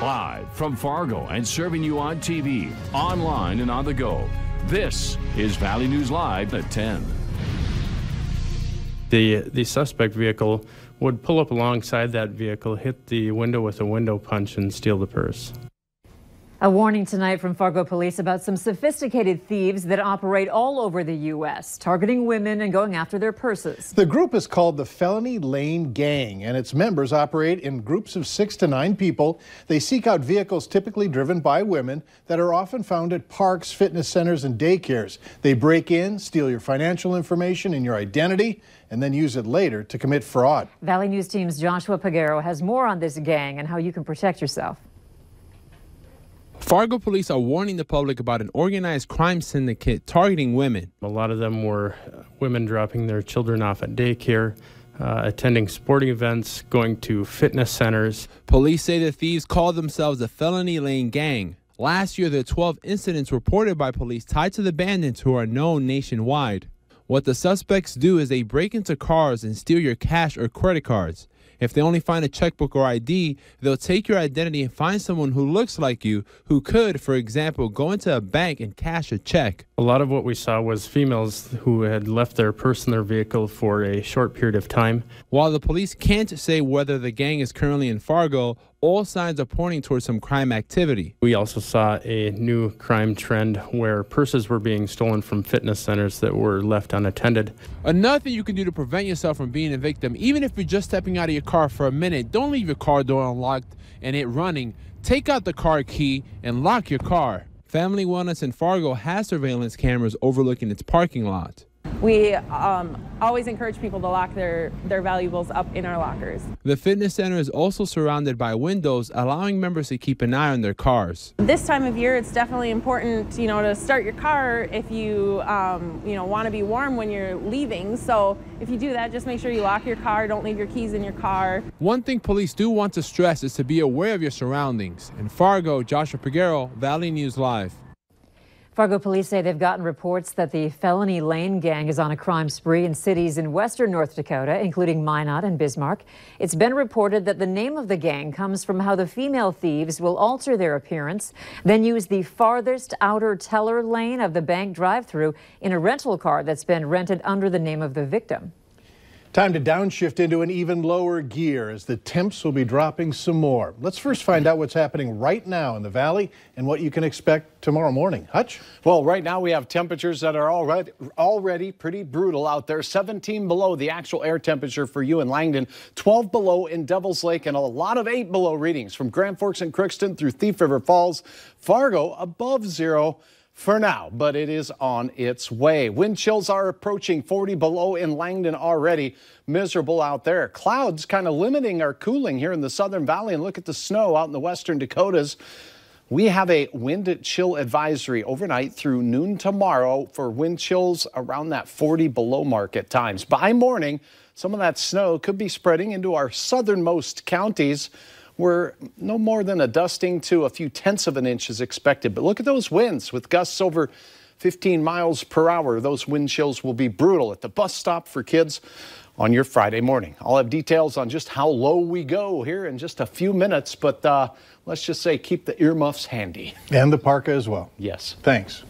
Live from Fargo and serving you on TV, online, and on the go. This is Valley News Live at 10. The suspect vehicle would pull up alongside that vehicle, hit the window with a window punch, and steal the purse. A warning tonight from Fargo police about some sophisticated thieves that operate all over the U.S., targeting women and going after their purses. The group is called the Felony Lane Gang, and its members operate in groups of 6 to 9 people. They seek out vehicles typically driven by women that are often found at parks, fitness centers, and daycares. They break in, steal your financial information and your identity, and then use it later to commit fraud. Valley News Team's Joshua Peguero has more on this gang and how you can protect yourself. Fargo police are warning the public about an organized crime syndicate targeting women. A lot of them were women dropping their children off at daycare, attending sporting events, going to fitness centers. Police say the thieves call themselves the Felony Lane Gang. Last year, there were 12 incidents reported by police tied to the bandits who are known nationwide. What the suspects do is they break into cars and steal your cash or credit cards. If they only find a checkbook or ID, they'll take your identity and find someone who looks like you, who could, for example, go into a bank and cash a check. A lot of what we saw was females who had left their purse in their vehicle for a short period of time. While the police can't say whether the gang is currently in Fargo, all signs are pointing towards some crime activity. We also saw a new crime trend where purses were being stolen from fitness centers that were left unattended. Another thing you can do to prevent yourself from being a victim, even if you're just stepping out of your car for a minute, don't leave your car door unlocked and it running. Take out the car key and lock your car. Family Wellness in Fargo has surveillance cameras overlooking its parking lot. We always encourage people to lock their valuables up in our lockers. The fitness center is also surrounded by windows, allowing members to keep an eye on their cars. This time of year, it's definitely important, to start your car if you, want to be warm when you're leaving. So if you do that, just make sure you lock your car. Don't leave your keys in your car. One thing police do want to stress is to be aware of your surroundings. In Fargo, Joshua Peguero, Valley News Live. Fargo police say they've gotten reports that the Felony Lane Gang is on a crime spree in cities in western North Dakota, including Minot and Bismarck. It's been reported that the name of the gang comes from how the female thieves will alter their appearance, then use the farthest outer teller lane of the bank drive-through in a rental car that's been rented under the name of the victim. Time to downshift into an even lower gear as the temps will be dropping some more. Let's first find out what's happening right now in the valley and what you can expect tomorrow morning. Hutch? Well, right now we have temperatures that are already pretty brutal out there. 17 below the actual air temperature for you in Langdon, 12 below in Devils Lake, and a lot of 8 below readings from Grand Forks and Crookston through Thief River Falls. Fargo above 0 for now, but it is on its way. Wind chills are approaching 40 below in Langdon already. Miserable out there. Clouds kind of limiting our cooling here in the Southern Valley, and look at the snow out in the western Dakotas. We have a wind chill advisory overnight through noon tomorrow for wind chills around that 40 below mark at times. By morning, some of that snow could be spreading into our southernmost counties, where no more than a dusting to a few tenths of an inch is expected. But look at those winds with gusts over 15 miles per hour. Those wind chills will be brutal at the bus stop for kids on your Friday morning. I'll have details on just how low we go here in just a few minutes, but let's just say keep the earmuffs handy. And the parka as well. Yes. Thanks.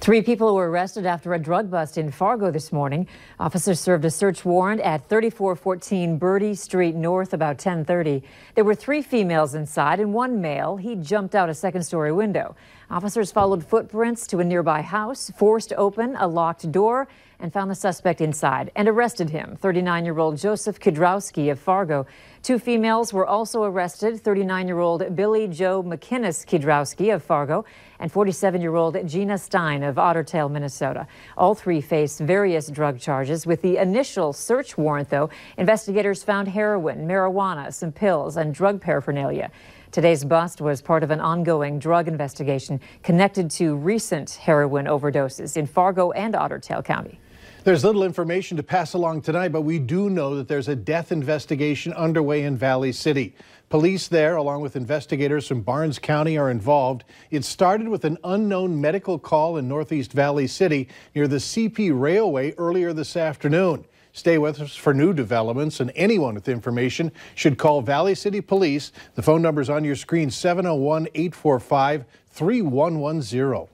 3 people were arrested after a drug bust in Fargo this morning. Officers served a search warrant at 3414 Birdie Street North about 10:30. There were 3 females inside and 1 male. He jumped out a second-story window. Officers followed footprints to a nearby house, forced open a locked door, and found the suspect inside and arrested him, 39-year-old Joseph Kidrowski of Fargo. 2 females were also arrested, 39-year-old Billy Joe McInnes Kidrowski of Fargo and 47-year-old Gina Stein of Otter Tail, Minnesota. All 3 face various drug charges. With the initial search warrant, though, investigators found heroin, marijuana, some pills, and drug paraphernalia. Today's bust was part of an ongoing drug investigation connected to recent heroin overdoses in Fargo and Otter Tail County. There's little information to pass along tonight, but we do know that there's a death investigation underway in Valley City. Police there, along with investigators from Barnes County, are involved. It started with an unknown medical call in Northeast Valley City near the CP Railway earlier this afternoon. Stay with us for new developments, and anyone with information should call Valley City Police. The phone number is on your screen, 701-845-3110.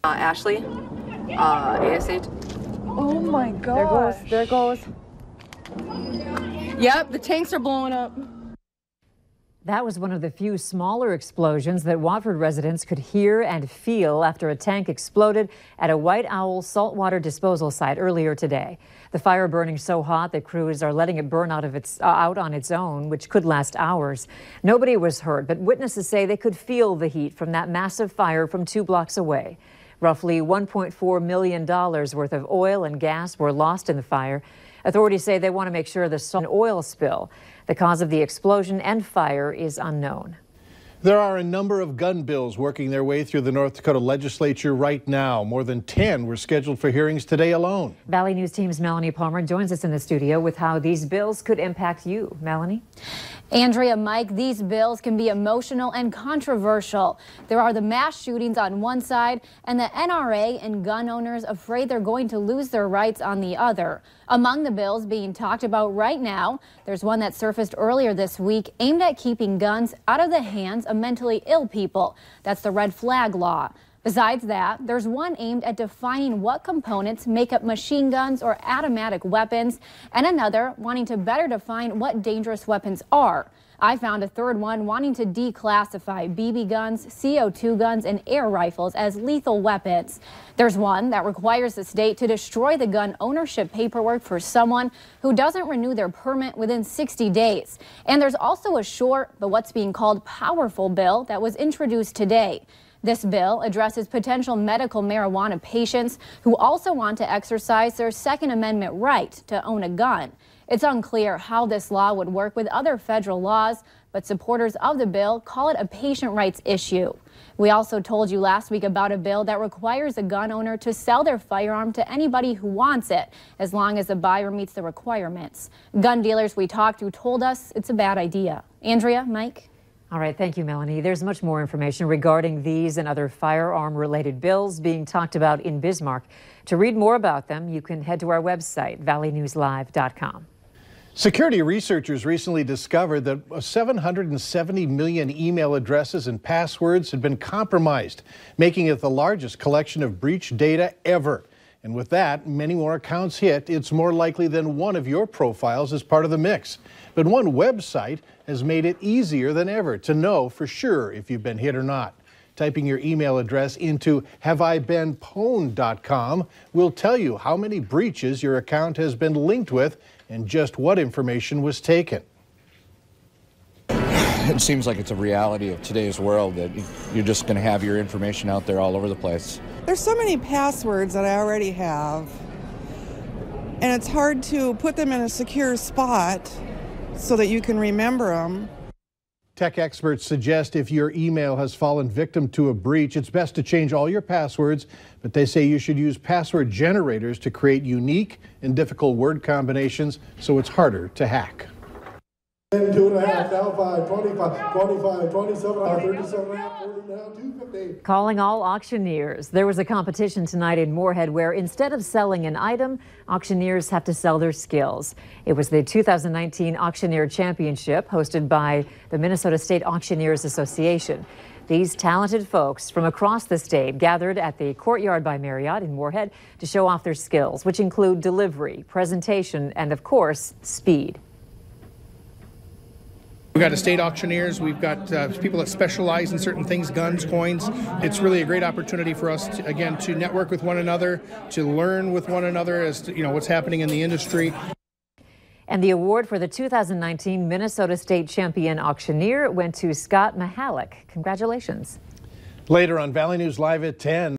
Ashley, ASH. Oh my God. There goes. Yep, the tanks are blowing up. That was one of the few smaller explosions that Watford residents could hear and feel after a tank exploded at a White Owl saltwater disposal site earlier today. The fire burning so hot that crews are letting it burn out on its own, which could last hours. Nobody was hurt, but witnesses say they could feel the heat from that massive fire from 2 blocks away. Roughly $1.4 million worth of oil and gas were lost in the fire. Authorities say they want to make sure there's an oil spill. The cause of the explosion and fire is unknown. There are a number of gun bills working their way through the North Dakota legislature right now. More than 10 were scheduled for hearings today alone. Valley News Team's Melanie Palmer joins us in the studio with how these bills could impact you. Melanie? Andrea, Mike, these bills can be emotional and controversial. There are the mass shootings on one side and the NRA and gun owners afraid they're going to lose their rights on the other. Among the bills being talked about right now, there's one that surfaced earlier this week aimed at keeping guns out of the hands of mentally ill people. That's the red flag law. Besides that, there's one aimed at defining what components make up machine guns or automatic weapons, and another wanting to better define what dangerous weapons are. I found a third one wanting to declassify BB guns, CO2 guns, and air rifles as lethal weapons. There's one that requires the state to destroy the gun ownership paperwork for someone who doesn't renew their permit within 60 days. And there's also a short, but what's being called powerful bill that was introduced today. This bill addresses potential medical marijuana patients who also want to exercise their Second Amendment right to own a gun. It's unclear how this law would work with other federal laws, but supporters of the bill call it a patient rights issue. We also told you last week about a bill that requires a gun owner to sell their firearm to anybody who wants it, as long as the buyer meets the requirements. Gun dealers we talked to told us it's a bad idea. Andrea, Mike? All right, thank you, Melanie. There's much more information regarding these and other firearm-related bills being talked about in Bismarck. To read more about them, you can head to our website, valleynewslive.com. Security researchers recently discovered that 770 million email addresses and passwords had been compromised, making it the largest collection of breach data ever. And with that, many more accounts hit. It's more likely than one of your profiles is part of the mix. But one website has made it easier than ever to know for sure if you've been hit or not. Typing your email address into haveibeenpwned.com will tell you how many breaches your account has been linked with and just what information was taken. It seems like it's a reality of today's world that you're just going to have your information out there all over the place. There's so many passwords that I already have, and it's hard to put them in a secure spot so that you can remember them. Tech experts suggest if your email has fallen victim to a breach, it's best to change all your passwords, but they say you should use password generators to create unique and difficult word combinations so it's harder to hack. 2.5, now 5, 25, 25, 27, 37, 40, 250. Calling all auctioneers. There was a competition tonight in Moorhead where instead of selling an item, auctioneers have to sell their skills. It was the 2019 Auctioneer Championship hosted by the Minnesota State Auctioneers Association. These talented folks from across the state gathered at the Courtyard by Marriott in Moorhead to show off their skills, which include delivery, presentation, and of course, speed. We've got estate auctioneers, we've got people that specialize in certain things, guns, coins. It's really a great opportunity for us, to, again, to network with one another, to learn with one another as to, what's happening in the industry. And the award for the 2019 Minnesota State Champion Auctioneer went to Scott Mahalik. Congratulations. Later on Valley News Live at 10.